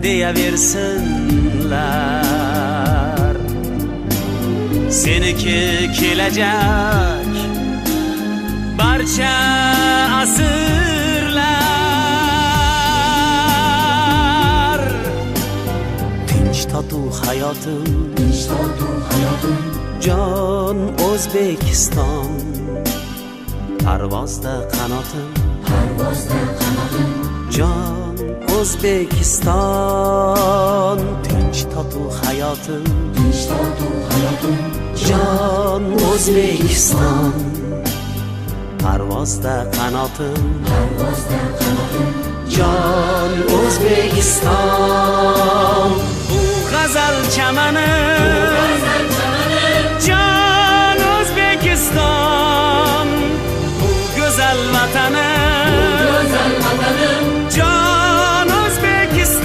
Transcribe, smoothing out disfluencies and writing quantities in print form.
deyaversinlar. Seniki kelajak barcha asrlar. Tinch totuv hayotim, jon O'zbekiston. Parvozda qanotim, jon O'zbekiston. Tinch totuv hayotim, jon O'zbekiston. Parvozda qanotim, jon O'zbekiston. Bu g'azal chamani